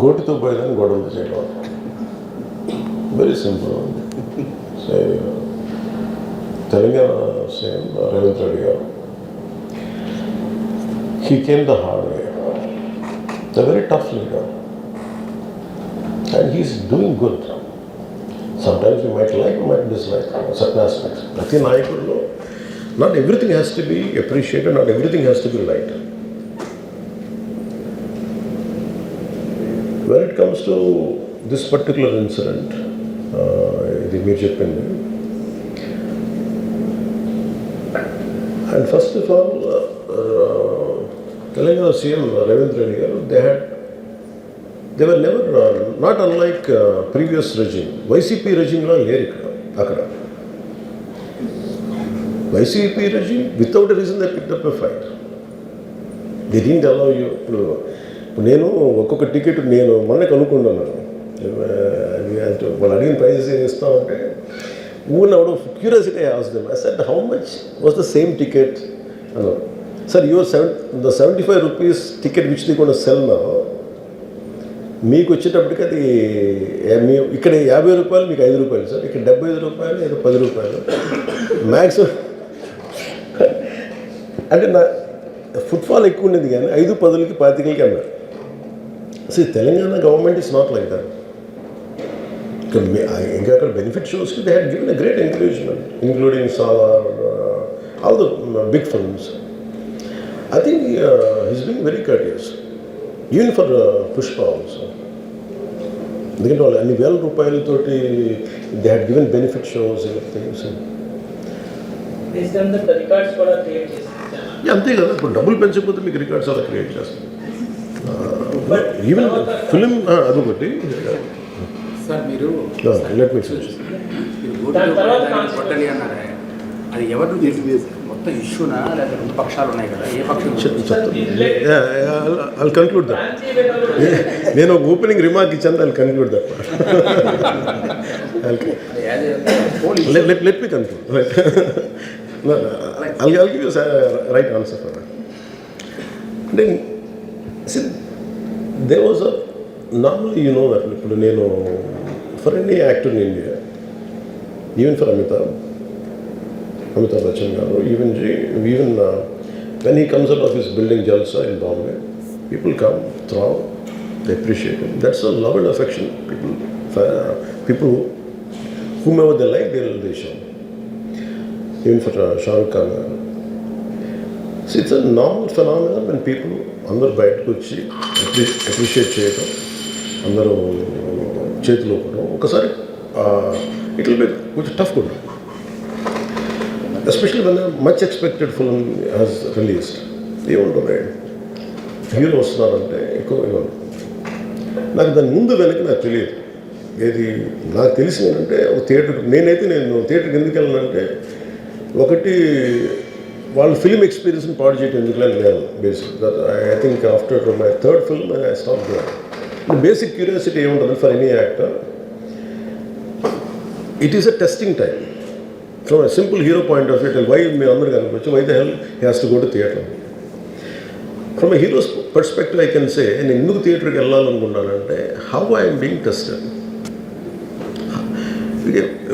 గోటితో పోయేదాన్ని గొడవలు చేయడం, very simple. Telangana CM Revanth Reddy గారు, he came the hard way. It's a very tough leader and he's doing good. Sometimes we might like, we might dislike certain aspects. Prati Nayakudlo, not everything has to be appreciated, not everything has to be right. When it comes to this particular incident, ఇది మీరు చెప్పింది, and first of all, Telangana CM Ravindra Reddy garu, they were never, not unlike previous regime. YCP regime la leru akkada. YCP regime, without a reason, they picked up a fight. They didn't allow you. నేను ఒక్కొక్క ticket నేను మొన్నే కనుక్కున్నాను, వాళ్ళు అడిగిన prices ఏం ఇస్తామంటే ఊరిని అవడం curiosity ask I said how much was the same ticket అన్నారు. Sir the 75 rupees ticket which they going to sell now, మీకు వచ్చేటప్పటికి అది ఇక్కడ 50 రూపాయలు, మీకు 5 రూపాయలు సార్, ఇక్కడ 75 రూపాయలు, ఏదో 10 రూపాయలు మ్యాక్సిమం. అంటే నా ఫుట్ఫాల్ ఎక్కువ ఉండేది కానీ 5, 10కి 25కి అన్నారు. See, Telangana government is not like that. ఇంకా అక్కడ బెనిఫిట్ షోస్కి they had given a great encouragement, including Salaar, all the big films. I think he's being very courteous, even for Pushpa also. ఎందుకంటే వాళ్ళు అన్ని వేల రూపాయలతోటి they had given benefit shows things. అంతే కదా, ఇప్పుడు డబ్బులు పెంచకపోతే మీకు రికార్డ్స్ అలా క్రియేట్ చేస్తారు. ఈవెన్ ఫిలిం అదొకటి. సార్ మీరు లెట్ మీ కొట్టని అన్నారే, అది ఎవరు మొత్తం ఇష్యూనా లేదా రెండు పక్షాలు ఉన్నాయి కదా, ఏ పక్షం? I'll conclude that. నేను ఓపెనింగ్ రిమార్క్ ఇచ్చాను, I'll conclude that. Let me conclude. Right. No, I'll give you a right answer for that. Then, see, there was a, normally you know that ఇప్పుడు నేను for any actor in India, even for Amitabh Bachchan garu, even when he comes out of his building Jalsa in Bombay, people come, throw, they appreciate him. That's a love and affection. People whomever they like, they show. Even for Shah Rukh Khan garu. See, it's a normal phenomenon when people అందరూ బయటకు వచ్చి appreciate చేయటం, అందరూ చేతిలో కూడా ఒకసారి it will be కొంచెం tough కూడా, especially when much expected film has released. ఏముంటుంది, హీరో వస్తున్నారంటే ఎక్కువ ఇవ్వను. నాకు దాని ముందు వెనక నాకు తెలియదు. ఏది నాకు తెలిసింది ఏంటంటే, ఒక థియేటర్కి నేను థియేటర్కి ఎందుకు వెళ్ళానంటే, ఒకటి వాళ్ళు ఫిల్మ్ ఎక్స్పీరియన్స్ని పాడు చేయటం ఎందుకు లేదు basic. I think after my third film I stop there. Basic curiosity ఏముంటుంది for any actor, it is a testing time. From a simple hero point of view, why మీరు అందరూ కనుకోవచ్చు, why the hell he has to go to theatre. From a hero's perspective I can say, నేను ఎందుకు థియేటర్కి వెళ్ళాలనుకున్నానంటే, how I'm being tested.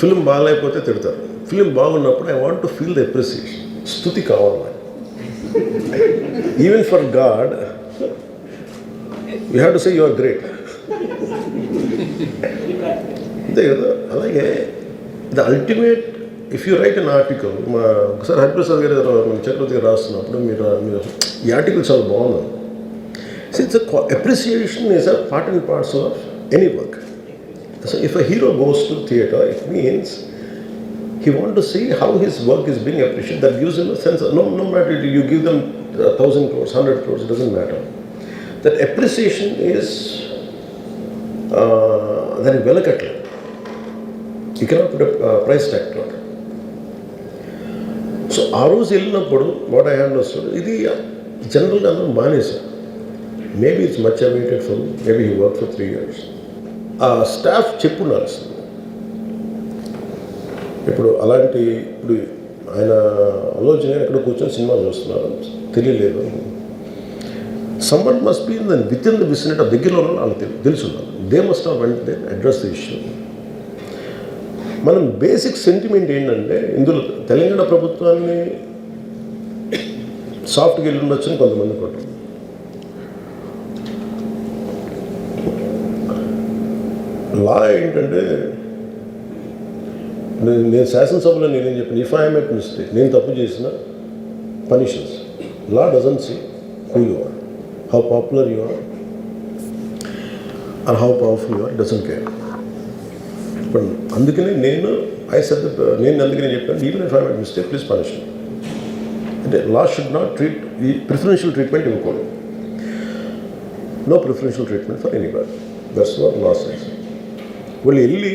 Film బాగాలేకపోతే తిడతారు, film బాగున్నప్పుడు I want to feel the appreciation. స్తుతి కావాలి. Even for God you have to say you are great. అంతే కదా. అలాగే the ultimate, if you write an article, ఒకసారి హరిప్రసాద్ గారు చక్రవర్తి గారు రాస్తున్నప్పుడు మీరు ఈ ఆర్టికల్ చాలా బాగుంది. So it's appreciation is a part and parcel of any work. So if a hero goes to theatre, it means he want to see how his work is being appreciated. That gives him a sense of, no matter you give them 1,000 crores, 100 crores, it doesn't matter. That appreciation is that is velakatla. You cannot put a price tag to it. So ఆ రోజు వెళ్ళినప్పుడు what I understood, ఇది జనరల్గా అందరూ మానేశారు. Maybe it's much awaited film, maybe he worked for 3 years. Staff చెప్పుండాల్సింది. ఇప్పుడు అలాంటి, ఇప్పుడు ఆయన ఆలోచన ఎక్కడ కూర్చొని సినిమా చూస్తున్నారు, తెలియలేదు. Someone must be in with in the vicinity దగ్గరలో ఉన్న వాళ్ళకి తెలుసు they must have went they address the issue. మనం బేసిక్ సెంటిమెంట్ ఏంటంటే ఇందులో తెలంగాణ ప్రభుత్వాన్ని సాఫ్ట్గా వెళ్ళి ఉండొచ్చని కొంతమంది కొట్టారు. లా ఏంటంటే నేను శాసనసభలో నేనేం చెప్పాను, ఇఫ్ ఐ మేక్ మిస్టేక్, నేను తప్పు చేసిన punishments. Law doesn't see who you are, how popular you are or how powerful you are, doesn't care. ఇప్పుడు అందుకనే నేను అందుకనే చెప్పాను, even if I make mistake please punish me. అంటే లా షుడ్ నాట్ ట్రీట్ ఈ ప్రిఫరెన్షియల్ ట్రీట్మెంట్ ఇవ్వకూడదు. No preferential treatment for anybody. That's what law says. వాళ్ళు వెళ్ళి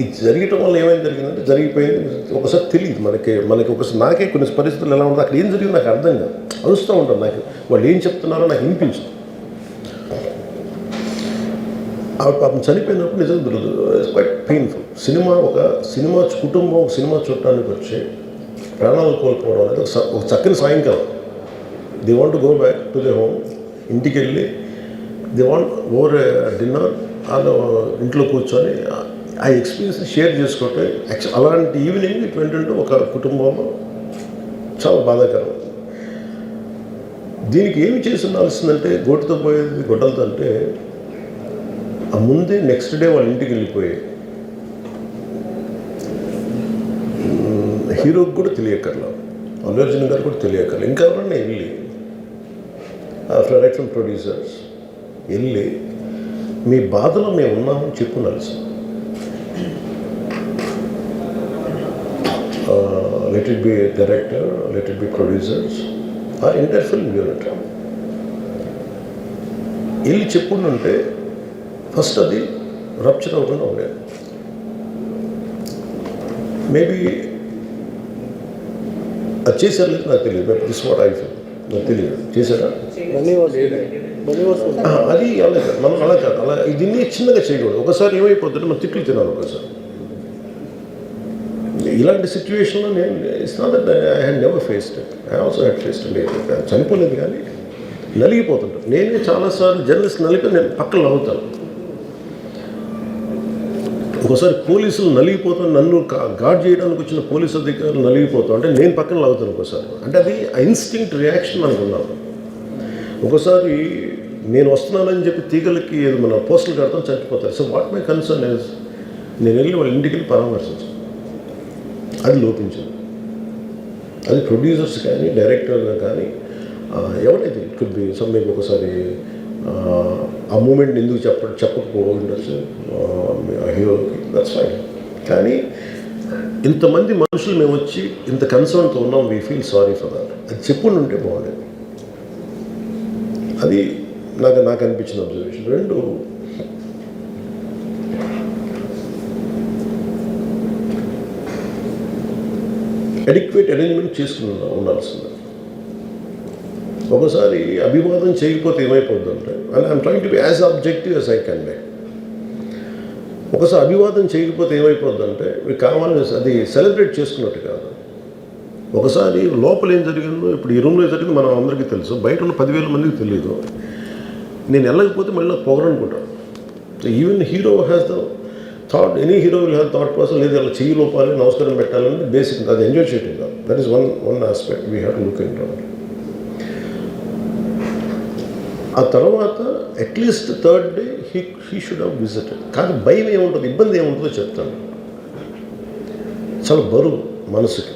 ఇది జరగటం వల్ల ఏమైంది జరిగిందంటే జరిగిపోయింది. ఒకసారి తెలియదు మనకి ఒకసారి నాకే కొన్ని పరిస్థితులు ఎలా ఉంటుంది, అక్కడ ఏం జరిగింది నాకు అర్థం కాదు, అరుస్తూ ఉంటాను. నాకు వాళ్ళు ఏం చెప్తున్నారో నాకు వినిపించదు. ఆవిడ పాపం చనిపోయినప్పుడు నిజంగా ఇట్స్ క్వైట్ పెయిన్ఫుల్. సినిమా కుటుంబం ఒక సినిమా చూడటానికి వచ్చి ప్రాణాలు కోల్పోవడం అనేది ఒక చక్కని సాయంకాలం. They want to go back to the home. ఇంటికి వెళ్ళి దే వాంట్ ఓవర్ డిన్నర్ వాళ్ళు ఇంట్లో కూర్చొని ఆ ఎక్స్పీరియన్స్ షేర్ చేసుకోవటం. అలాంటి ఈవినింగ్ ఇటువంటి ఒక కుటుంబంలో చాలా బాధాకరం. దీనికి ఏమి చేసి ఉండాల్సిందంటే గోటితో పోయేది గొడ్డలతో అంటే ఆ ముందే నెక్స్ట్ డే వాళ్ళ ఇంటికి వెళ్ళిపోయి హీరోకి కూడా తెలియకర్లా, అల్లు అర్జున్ గారు కూడా తెలియకర్లా, ఇంకా ఎవరన్నా వెళ్ళి రైట్ ఫ్రమ్ ప్రొడ్యూసర్స్ వెళ్ళి మీ బాధలో మేము ఉన్నామని చెప్పుండాల్సి. Let it be director, let it be producers or entire film unit వెళ్ళి చెప్పుంటే ఫస్ట్ అది రప్చర్ అవ్వకుండా ఉండేది. మేబీ అది చేశారు లేదు నాకు తెలియదు. దిస్ వాట్ ఐ ఫీల్, నాకు తెలియదు చేశారా అది అలా కాదు. మనం అలా కాదు, అలా దీన్ని చిన్నగా చేయకూడదు. ఒకసారి ఏమైపోతుంటే మనం తిట్లు తినాలి. ఒకసారి ఇలాంటి సిచ్యువేషన్లో నేను it's not that I had never faced it. I also had faced it. చనిపోలేదు కానీ నలిగిపోతుంటాను. నేనే చాలాసార్లు జర్నలిస్ట్ నలిపి నేను పక్కన నవ్వుతాను. ఒకసారి పోలీసులు నలిగిపోతాను, నన్ను గార్డ్ చేయడానికి వచ్చిన పోలీసు అధికారులు నలిగిపోతాం అంటే నేను పక్కన లాగుతాను ఒకసారి. అంటే అది ఇన్స్టింక్ట్ రియాక్షన్ మనకు ఉన్నాను. ఒకసారి నేను వస్తున్నానని చెప్పి తీగలకి మన పోస్టులు కడతాం, చచ్చిపోతారు. So what my concern is నేను వెళ్ళి వాళ్ళ ఇంటికి వెళ్ళి పరామర్శించాను. అది లోపించింది. అది ప్రొడ్యూసర్స్ కానీ డైరెక్టర్గా కానీ ఎవరైతే it could be some maybe ఒకసారి ఆ మూమెంట్ ఎందుకు చెప్పకపోవడం ఉండొచ్చు హీరోకి, దట్స్ ఫైన్. కానీ ఇంతమంది మనుషులు మేము వచ్చి ఇంత కన్సర్న్తో ఉన్నాం, we feel sorry for that. అది చెప్పుండి ఉంటే బాగుండేది. అది నాకు అనిపించిన అబ్జర్వేషన్. రెండు, అడిక్వేట్ అరేంజ్మెంట్ చేసుకుని ఉండాల్సింది. ఒకసారి అభివాదం చేయకపోతే ఏమైపోతుందంటే, and I'm trying to be as objective as I can be. ఒకసారి అభివాదం చేయకపోతే ఏమైపోతుందంటే మీకు కావాలని అది సెలబ్రేట్ చేసుకున్నట్టు కాదు. ఒకసారి లోపల ఏం జరిగిందో, ఇప్పుడు ఈ రూమ్లో జరిగింది మనం అందరికీ తెలుసు, బయట ఉన్న 10,000 మందికి తెలియదు. నేను వెళ్ళకపోతే మళ్ళీ పొగరనుకుంటాను. So even hero has the thought, any hero will have thought person, లేదు అలా చెయ్యి లోపాలి, నమస్కారం పెట్టాలని బేసిక్. అది ఎంజాయ్ చేయటం కాదు. That is one aspect we have to look in to. ఆ తర్వాత at least third day he should have visited. కానీ భయం ఏముంటుంది, ఇబ్బంది ఏముంటుందో చెప్తాను. చాలా బరువు మనసుకి,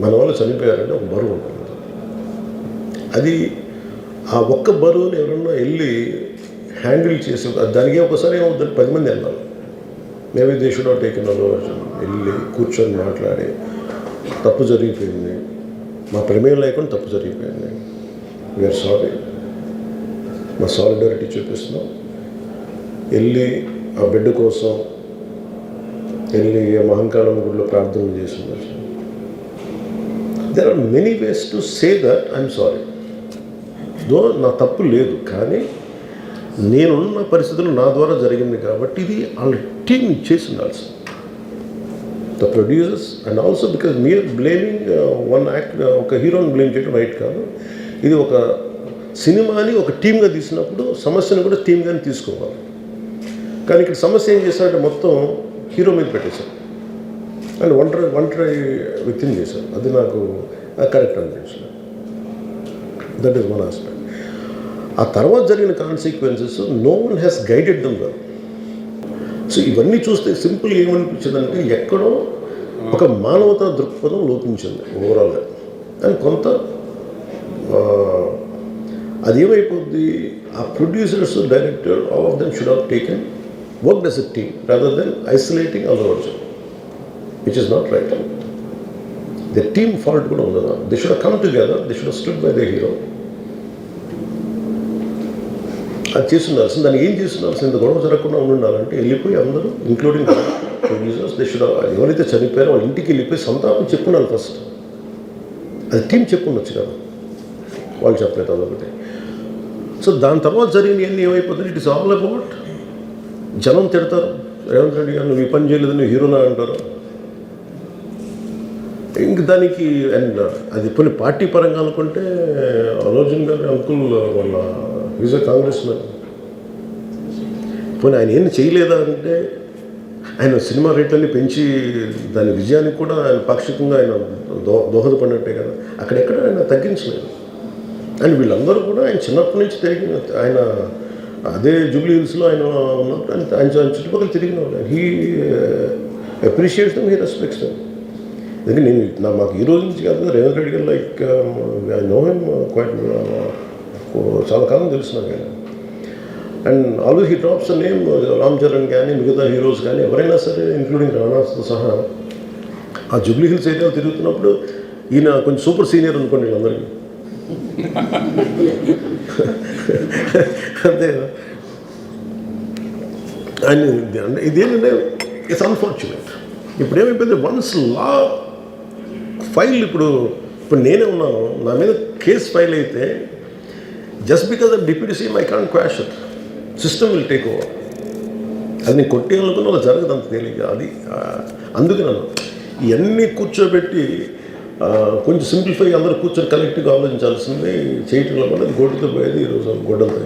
మన వల్ల చనిపోయారంటే ఒక బరువు ఉంటుంది. అది ఆ ఒక్క బరువుని ఎవరన్నా వెళ్ళి హ్యాండిల్ చేసి, దానికి ఒకసారి ఏమవుతుంది, 10 మంది వెళ్ళాలి. Maybe they should have taken అలో వెళ్ళి కూర్చొని మాట్లాడి, తప్పు జరిగిపోయింది, మా ప్రమేయం లేకుండా తప్పు జరిగిపోయింది, వీఆర్ సారీ, మా సాలిడారిటీ చూపిస్తున్నాం, వెళ్ళి ఆ బిడ్డ కోసం వెళ్ళి మహంకాళం గుడిలో ప్రార్థనలు చేసి ఉండొచ్చు. There are many ways to say that I'm sorry. Though నా తప్పు లేదు, కానీ నేనున్న పరిస్థితులు నా ద్వారా జరిగింది కాబట్టి ఇది వాళ్ళ టీం చేసి ఉండాల్సింది. The producers and also because మీరు బ్లేమింగ్ వన్ యాక్ట్, ఒక హీరోని బ్లేమ్ చేయడం రైట్ కాదు. ఇది ఒక సినిమాని ఒక టీమ్గా తీసినప్పుడు సమస్యను కూడా టీమ్గానే తీసుకోవాలి. కానీ ఇక్కడ సమస్య ఏం చేశాడంటే మొత్తం హీరో మీద పెట్టేశాడు అండ్ ఒంటరి వ్యక్తిని చేశారు. అది నాకు కరెక్ట్ అనిపించింది. That is one aspect. ఆ తర్వాత జరిగిన consequences no one has guided them well. So ఇవన్నీ చూస్తే సింపుల్ ఏమనిపించిందంటే ఎక్కడో ఒక మానవతా దృక్పథం లోపించింది ఓవరాల్గా. అండ్ కొంత అది ఏమైపోద్ది, ఆ producers director all of them should have taken worked as a team rather than isolating Allu Arjun, which is not right. The team fault కూడా ఉండదు. They should come together, they should stood by the hero. అది చేస్తుండాల్సింది. దాన్ని ఏం చేస్తుండాల్సింది, ఇంత గొడవ జరగకుండా ఉండాలంటే వెళ్ళిపోయి అందరూ ఇంక్లూడింగ్ ప్రొడ్యూసర్స్ దే షుడ్, ఎవరైతే చనిపోయారో వాళ్ళ ఇంటికి వెళ్ళిపోయి సంతాపం చెప్పుండాలి ఫస్ట్. అది టీం చెప్పుండొచ్చు కదా, వాళ్ళు చెప్పలేదు అదొకటి. సో దాని తర్వాత జరిగినవన్నీ ఏమైపోతుంది, ఇట్ ఇస్ ఆల్ అబౌట్ జనం తిడతారు, రేవంత్ రెడ్డి గారు నువ్వు ఈ పని చేయలేదు, నువ్వు హీరోనా అంటారు. ఇంక దానికి అండ్ అది కొన్ని పార్టీ పరంగా అనుకుంటే అల్లు అర్జున్ గారి అంకుల్ వాళ్ళ ఈజ్ ఎ కాంగ్రెస్ మ్యాన్. పోనీ ఆయన ఏం చేయలేదా అంటే ఆయన సినిమా రేట్లన్నీ పెంచి దాని విజయానికి కూడా ఆయన పాక్షికంగా ఆయన దోహదపడినట్టే కదా. అక్కడెక్కడ ఆయన తగ్గించలేదు. అండ్ వీళ్ళందరూ కూడా ఆయన చిన్నప్పటి నుంచి తిరిగిన, ఆయన అదే జూబ్లీ హిల్స్లో ఆయన ఉన్నప్పుడు ఆయన చుట్టుపక్కల తిరిగిన వాళ్ళు. He appreciates them, he respects them. ఎందుకంటే మాకు ఈ రోజు నుంచి కాదు, Revanth Reddy garu like I know him quite, చాలా కాలం తెలుసు నాకు ఆయన. And always he drops the name Ram Charan కానీ మిగతా హీరోస్ కానీ ఎవరైనా సరే ఇంక్లూడింగ్ రాణాతో సహా ఆ జూబ్లీ హిల్స్ ఏరియాలో తిరుగుతున్నప్పుడు ఈయన కొంచెం సూపర్ సీనియర్ అనుకోండి వీళ్ళందరికీ. అంతే కదా. ఆయన ఇదేంటంటే ఇట్స్ అన్ఫార్చునేట్. ఇప్పుడు ఏమైపోయింది, వన్స్ లా ఫైల్ ఇప్పుడు నేనే ఉన్నాను, నా మీద కేసు ఫైల్ అయితే just because of deputy CM I can't quash it, system will take over. అది నేను కొట్టేయాలనుకున్న అలా జరగదు అంత తేలిక. అది అందుకే నన్ను ఇవన్నీ కూర్చోబెట్టి కొంచెం సింప్లిఫై అందరూ కూర్చొని కలెక్టివ్గా ఆలోచించాల్సింది చేయటంలో కూడా అది గోటుతో పోయేది ఈరోజు గొడ్డలతో.